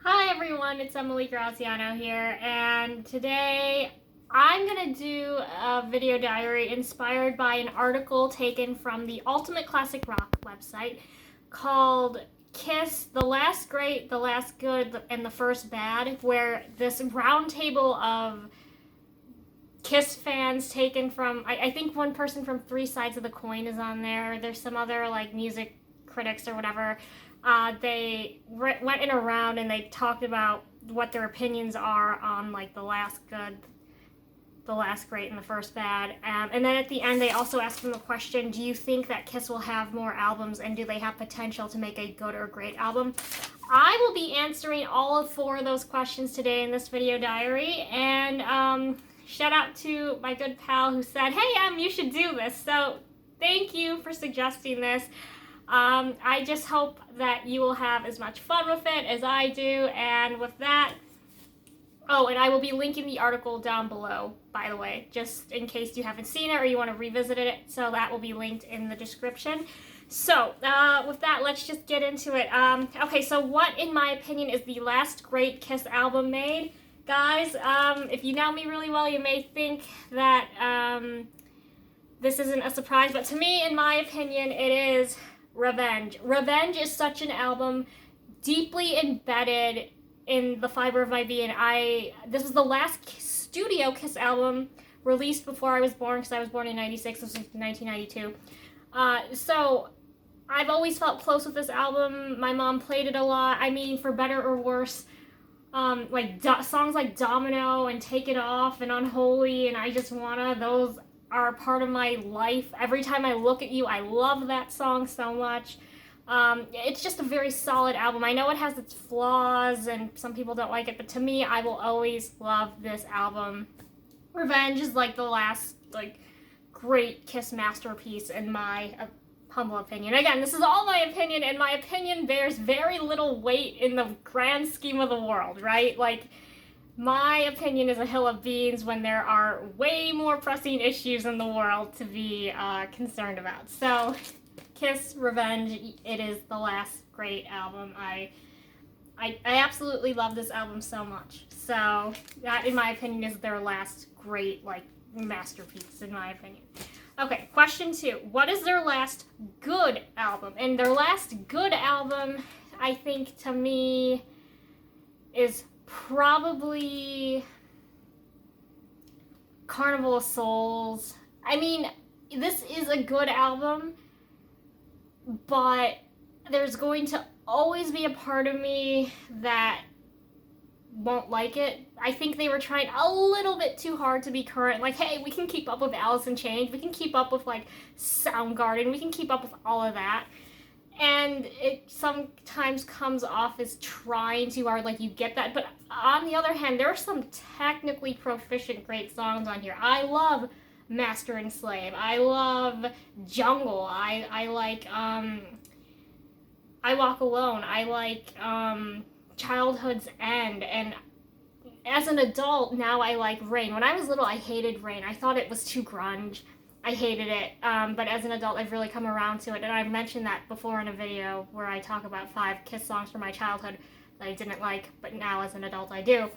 Hi everyone, it's Emily Graziano here, and today I'm gonna do a video diary inspired by an article taken from the Ultimate Classic Rock website called Kiss, the Last Great, the Last Good, and the First Bad, where this roundtable of Kiss fans taken from, I think one person from Three Sides of the Coin is on there. There's some other like music critics or whatever. They went in a round and they talked about what their opinions are on like the last good, the last great, and the first bad. And then at the end, they also asked them the question: do you think that Kiss will have more albums, and do they have potential to make a good or great album? I will be answering all of four of those questions today in this video diary. And shout out to my good pal who said, "Hey, you should do this." So thank you for suggesting this. I just hope that you will have as much fun with it as I do. And with that, oh, and I will be linking the article down below, by the way, just in case you haven't seen it or you want to revisit it. So that will be linked in the description. So with that, let's just get into it. Okay, so what, in my opinion, is the last great Kiss album made? Guys, if you know me really well, you may think that this isn't a surprise, but to me, in my opinion, it is Revenge. Revenge is such an album, deeply embedded in the fiber of my being. This was the last studio Kiss album released before I was born, because I was born in 96, this was 1992. So I've always felt close with this album. My mom played it a lot. I mean, for better or worse. Songs like Domino and Take It Off and Unholy and I Just Wanna, those are part of my life. Every time I look at you, I love that song so much. It's just a very solid album. I know it has its flaws and some people don't like it, but to me, I will always love this album. Revenge is like the last great Kiss masterpiece in my humble opinion. Again, this is all my opinion, and my opinion bears very little weight in the grand scheme of the world, right? Like, my opinion is a hill of beans when there are way more pressing issues in the world to be concerned about. So, Kiss Revenge, it is the last great album. I absolutely love this album so much. So, that, in my opinion, is their last great, masterpiece, in my opinion. Okay, question 2. What is their last good album? And their last good album, I think, to me, is probably Carnival of Souls. I mean, this is a good album, but there's going to always be a part of me that won't like it. I think they were trying a little bit too hard to be current. Like, hey, we can keep up with Alice in Chains, we can keep up with Soundgarden, we can keep up with all of that. And it sometimes comes off as trying too hard, like you get that. But on the other hand, there are some technically proficient great songs on here. I love Master and Slave. I love Jungle. I like I Walk Alone. I like Childhood's End. And as an adult, now I like Rain. When I was little, I hated Rain. I thought it was too grunge. I hated it, but as an adult, I've really come around to it, and I've mentioned that before in a video where I talk about 5 Kiss songs from my childhood that I didn't like, but now as an adult I do.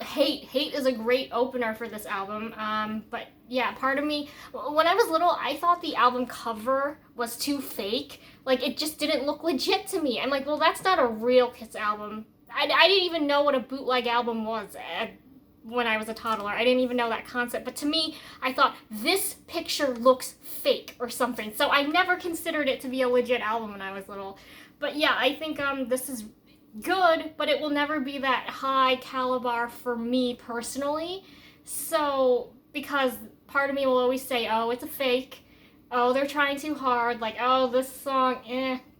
Hate is a great opener for this album, but yeah, part of me, when I was little, I thought the album cover was too fake. Like, it just didn't look legit to me. I'm like, well, that's not a real Kiss album. I didn't even know what a bootleg album was when I was a toddler. I didn't even know that concept. But to me, I thought, this picture looks fake or something. So I never considered it to be a legit album when I was little. But yeah, I think this is good, but it will never be that high caliber for me personally. So, because part of me will always say, oh, it's a fake. Oh, they're trying too hard. Like, oh, this song,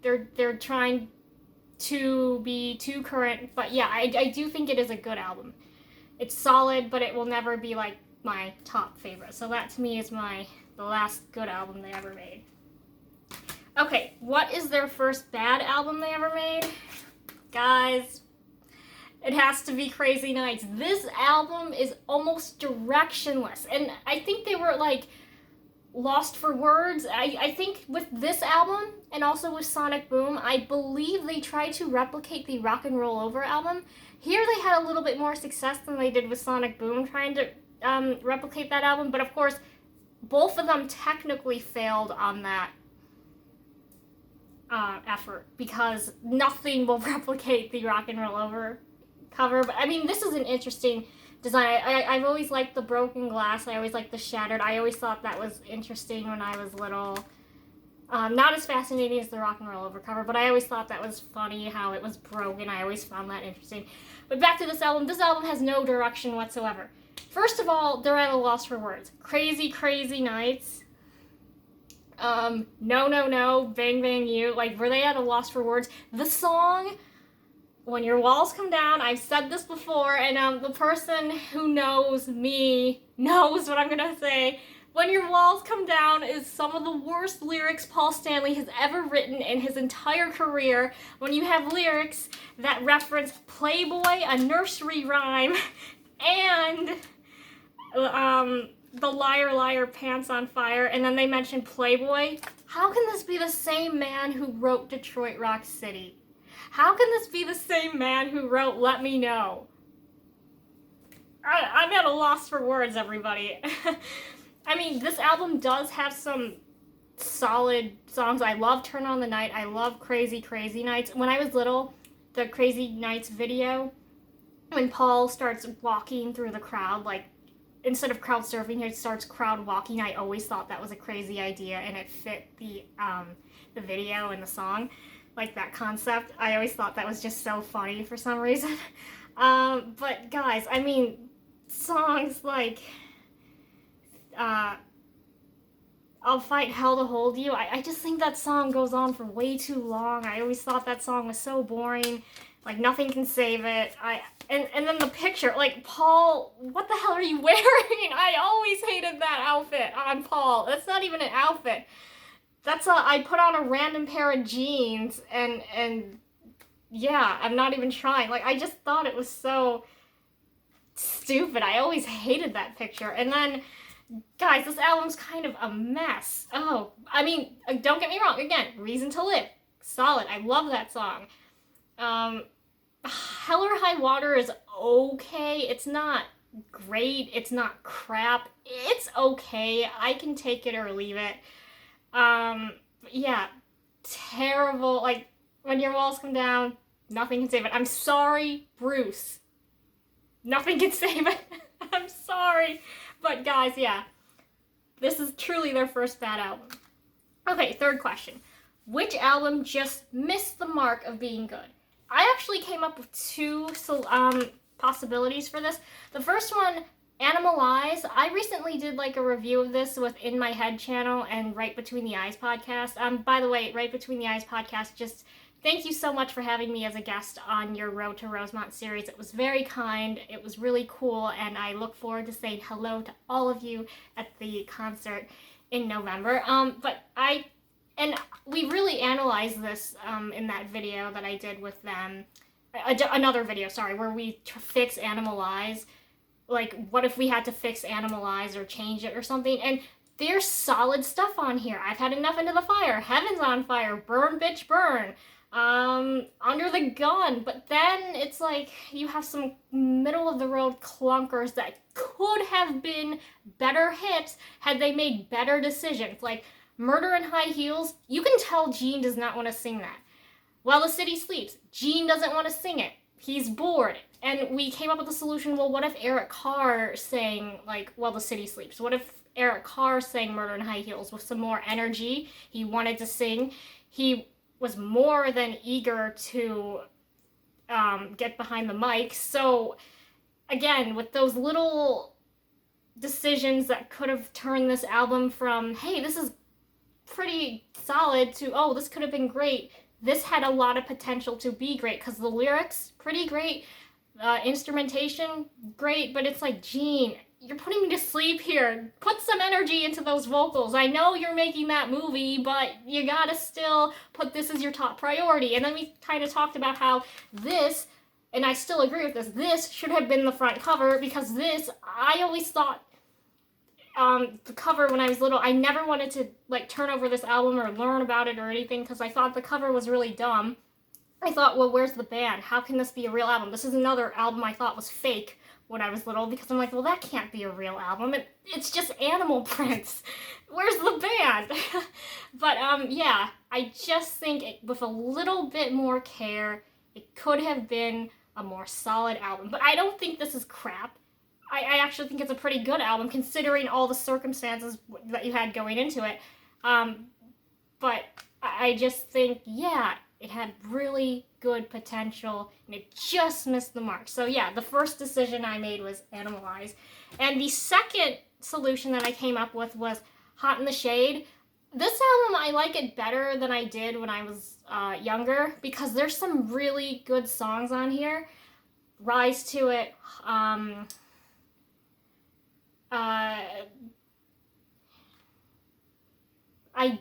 they're trying to be too current. But yeah, I do think it is a good album. It's solid, but it will never be like my top favorite. So that to me is the last good album they ever made. Okay, what is their first bad album they ever made? Guys, it has to be Crazy Nights. This album is almost directionless. And I think they were lost for words. I think with this album and also with Sonic Boom, I believe they tried to replicate the Rock and Roll Over album. Here they had a little bit more success than they did with Sonic Boom trying to replicate that album, but of course both of them technically failed on that effort because nothing will replicate the Rock and Roll Over cover. But I mean, this is an interesting design. I've always liked the broken glass. I always liked the shattered. I always thought that was interesting when I was little. Not as fascinating as the Rock and Roll Over cover, but I always thought that was funny how it was broken. I always found that interesting. But back to this album. This album has no direction whatsoever. First of all, they're at a loss for words. Crazy, crazy nights. No, no, no, bang, bang, you. Like, were they at a loss for words? The song, When Your Walls Come Down, I've said this before, and the person who knows me knows what I'm gonna say. When Your Walls Come Down is some of the worst lyrics Paul Stanley has ever written in his entire career. When you have lyrics that reference Playboy, a nursery rhyme, and the Liar Liar Pants on Fire, and then they mention Playboy. How can this be the same man who wrote Detroit Rock City? How can this be the same man who wrote Let Me Know? I'm at a loss for words, everybody. I mean, this album does have some solid songs. I love Turn on the Night. I love Crazy Crazy Nights. When I was little, the Crazy Nights video, when Paul starts walking through the crowd, like, instead of crowd surfing, he starts crowd walking. I always thought that was a crazy idea, and it fit the video and the song, like that concept. I always thought that was just so funny for some reason. But guys, I mean, songs like I'll Fight Hell to Hold You. I just think that song goes on for way too long. I always thought that song was so boring. Like, Nothing Can Save It. And then the picture, like, Paul, what the hell are you wearing? I always hated that outfit on Paul. That's not even an outfit. I put on a random pair of jeans and yeah, I'm not even trying. Like, I just thought it was so stupid. I always hated that picture. And then, guys, this album's kind of a mess. Oh, I mean, don't get me wrong. Again, Reason to Live. Solid. I love that song. Hell or High Water is okay. It's not great. It's not crap. It's okay. I can take it or leave it. Yeah, terrible. Like, When Your Walls Come Down, Nothing Can Save It. I'm sorry, Bruce. Nothing can save it. I'm sorry. But guys, yeah, this is truly their first bad album. Okay, third question. Which album just missed the mark of being good? I actually came up with two possibilities for this. The first one, Animalize. I recently did like a review of this with In My Head channel and Right Between the Eyes podcast. By the way, Right Between the Eyes podcast, just thank you so much for having me as a guest on your Road to Rosemont series. It was very kind. It was really cool, and I look forward to saying hello to all of you at the concert in November. And we really analyzed this in that video that I did with them. Another video, sorry, where we fix Animalize. Like, what if we had to fix Animalize or change it or something? And there's solid stuff on here. I've Had Enough, Into the Fire, Heaven's on Fire, Burn Bitch Burn, Under the Gun. But then it's like you have some middle of the road clunkers that could have been better hits had they made better decisions. Like Murder in High Heels, you can tell Gene does not want to sing that. While the City Sleeps, Gene doesn't want to sing it. He's bored. And we came up with a solution, well, what if Eric Carr sang, like, While the City Sleeps? What if Eric Carr sang Murder in High Heels with some more energy? He wanted to sing. He was more than eager to get behind the mic. So, again, with those little decisions that could have turned this album from, hey, this is pretty solid, to, oh, this could have been great. This had a lot of potential to be great, because the lyrics, pretty great. Instrumentation, great, but it's like, Gene, you're putting me to sleep here. Put some energy into those vocals. I know you're making that movie, but you gotta still put this as your top priority. And then we kind of talked about how this, and I still agree with this should have been the front cover, because this, I always thought, the cover when I was little, I never wanted to like turn over this album or learn about it or anything because I thought the cover was really dumb. I thought, well, where's the band? How can this be a real album? This is another album I thought was fake when I was little because I'm like, well, that can't be a real album. It's just animal prints. Where's the band? But yeah, I just think with a little bit more care, it could have been a more solid album. But I don't think this is crap. I actually think it's a pretty good album considering all the circumstances that you had going into it. But I just think, yeah, it had really good potential and it just missed the mark. So yeah, the first decision I made was Animalize. And the second solution that I came up with was Hot in the Shade. This album, I like it better than I did when I was younger because there's some really good songs on here. Rise to It, I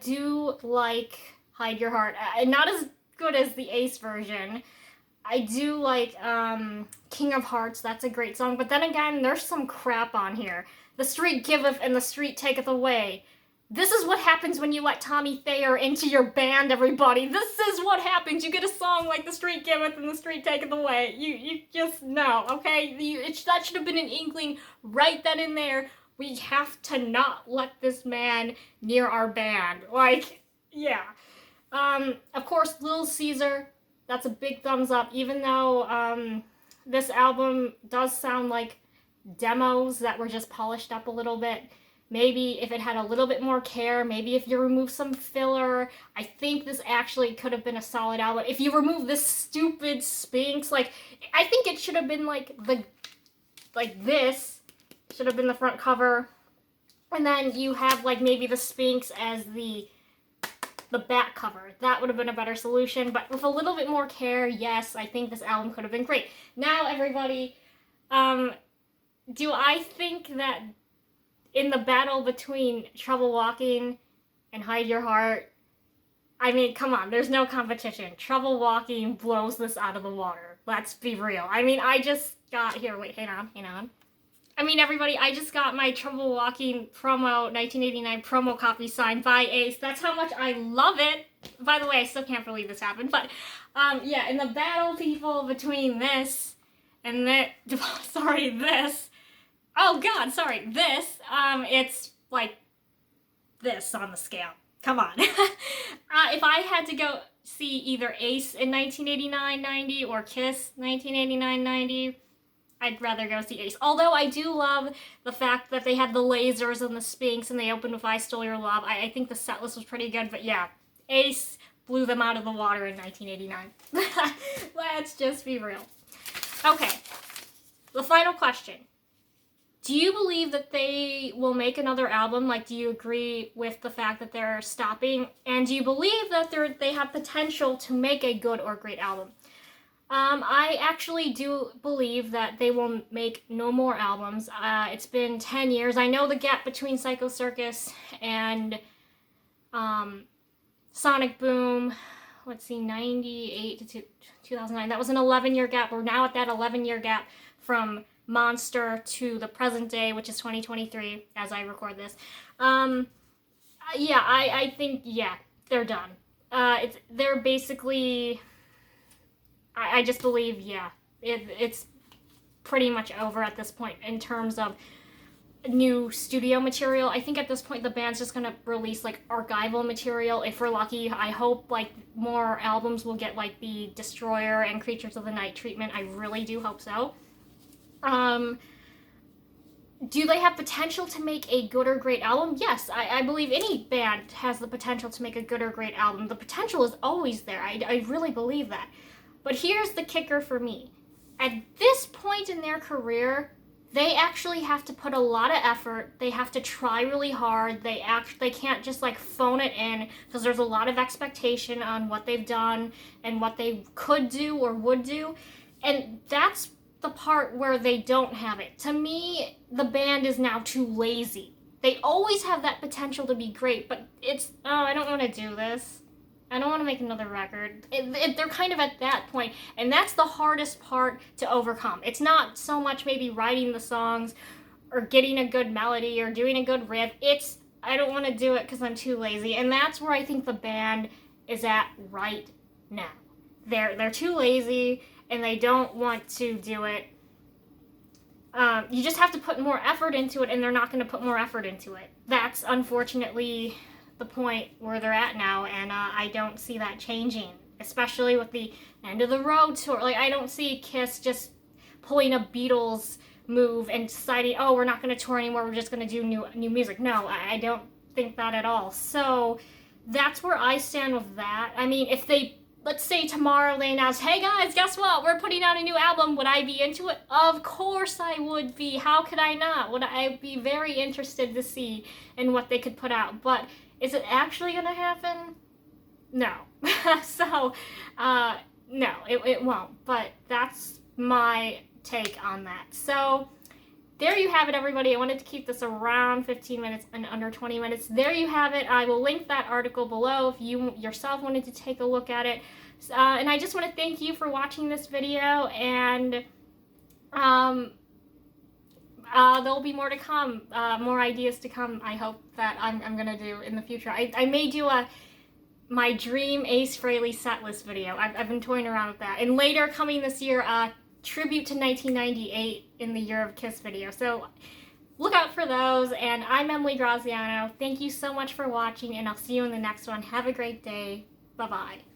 do like Hide Your Heart. Not as good as the Ace version. I do like King of Hearts. That's a great song. But then again, there's some crap on here. The Street Giveth and the Street Taketh Away. This is what happens when you let Tommy Thayer into your band, everybody. This is what happens. You get a song like The Street Giveth and The Street Taketh Away. You just know, okay? That should have been an inkling right then and there. We have to not let this man near our band. Like, yeah. Of course, Little Caesar, that's a big thumbs up, even though this album does sound like demos that were just polished up a little bit. Maybe if it had a little bit more care, maybe if you remove some filler, I think this actually could have been a solid album. If you remove this stupid Sphinx, like, I think it should have been like this should have been the front cover. And then you have like maybe the Sphinx as the back cover. That would have been a better solution, but with a little bit more care, yes, I think this album could have been great. Now, everybody, do I think that in the battle between Trouble Walking and Hide Your Heart, I mean, come on, there's no competition. Trouble Walking blows this out of the water. Let's be real. I mean, I just got, here, wait, hang on. I mean, everybody, I just got my Trouble Walking promo, 1989 promo copy signed by Ace. That's how much I love it. By the way, I still can't believe this happened. But, yeah, in the battle, people, between this and that, this. Oh, God, sorry, this. It's like this on the scale. Come on. If I had to go see either Ace in 1989-90 or Kiss 1989-90, I'd rather go see Ace. Although I do love the fact that they had the lasers and the Sphinx and they opened with I Stole Your Love. I think the set list was pretty good, but yeah, Ace blew them out of the water in 1989. Let's just be real. Okay, the final question. Do you believe that they will make another album? Like, do you agree with the fact that they're stopping? And do you believe that they have potential to make a good or great album? I actually do believe that they will make no more albums. It's been 10 years. I know the gap between Psycho Circus and Sonic Boom, let's see, 98 to 2009. That was an 11-year gap. We're now at that 11-year gap from Monster to the present day, which is 2023 as I record this. Yeah, I think, yeah, they're done. They're basically, I just believe, yeah, it's pretty much over at this point in terms of new studio material. I think at this point the band's just gonna release like archival material if we're lucky. I hope like more albums will get like the Destroyer and Creatures of the Night treatment. I really do hope so. Do they have potential to make a good or great album? Yes, I believe any band has the potential to make a good or great album. The potential is always there. I really believe that. But here's the kicker for me. At this point in their career, they actually have to put a lot of effort. They have to try really hard. They can't just like phone it in because there's a lot of expectation on what they've done and what they could do or would do. And that's the part where they don't have it. To me, the band is now too lazy. They always have that potential to be great, but it's, oh, I don't want to do this. I don't want to make another record. They're kind of at that point, and that's the hardest part to overcome. It's not so much maybe writing the songs or getting a good melody or doing a good riff. I don't want to do it because I'm too lazy. And that's where I think the band is at right now. They're too lazy and they don't want to do it. You just have to put more effort into it, and they're not going to put more effort into it. That's unfortunately the point where they're at now, and I don't see that changing, especially with the End of the Road tour. Like, I don't see Kiss just pulling a Beatles move and deciding, oh, we're not going to tour anymore, we're just going to do new music. No, I don't think that at all. So that's where I stand with that. I mean, if they, let's say tomorrow they announce, hey guys, guess what? We're putting out a new album. Would I be into it? Of course I would be. How could I not? Would I be very interested to see in what they could put out? But is it actually going to happen? No. So, no, it won't. But that's my take on that. So, there you have it, everybody. I wanted to keep this around 15 minutes and under 20 minutes. There you have it. I will link that article below if you yourself wanted to take a look at it. And I just want to thank you for watching this video, and there'll be more to come, more ideas to come, I hope, that I'm going to do in the future. I may do my dream Ace Frehley setlist video. I've been toying around with that. And later, coming this year, tribute to 1998 in the Year of Kiss video. So look out for those, and I'm Emily Graziano. Thank you so much for watching, and I'll see you in the next one. Have a great day. Bye-bye.